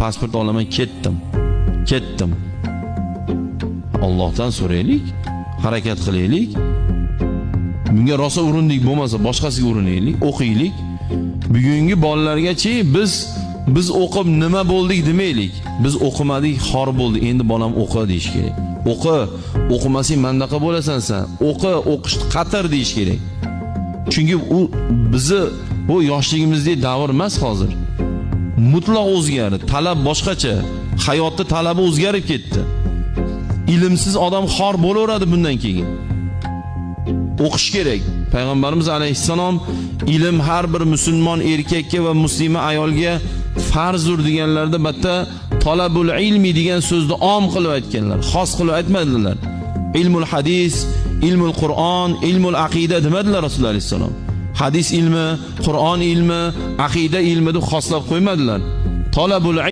pasport olaman, ketdim. Allohdan so'raylik, harakat qilaylik. Bunga rosa urindik, bo'lmasa boshqasiga urinaylik, o'qiylik. Bugungi bolalargachi biz o'qib nima bo'ldik demaylik. Biz o'qimadik, xor bo'ldik. Endi bolam o'qi deyish kerak. O'qimasang mandaqa bo'lasan sen. O'qishni qatar deyish kerak. Chunki u bizni bu yoshligimizdagi davr emas hozir. Mutlaq o'zgardi. Talab boshqacha. Hayotda talabi o'zgarib ketdi. Ilmsiz odam xor bo'laveradi bundan keyin. O'qish kerak. Payg'ambarimiz alayhissalom ilm har bir musulmon erkakka va muslima ayolga farzdir deganlarda batta talabul ilmi degan so'zni om qilib aytganlar. Xos qilib aytmadilar. Ilmul hadis, ilmul Qur'on, ilmul aqida demadilar Rasululloh alayhissalom. Hadis ilmi, Qur'on ilmi, aqida ilmi deb xoslab qo'ymadilar. Talabul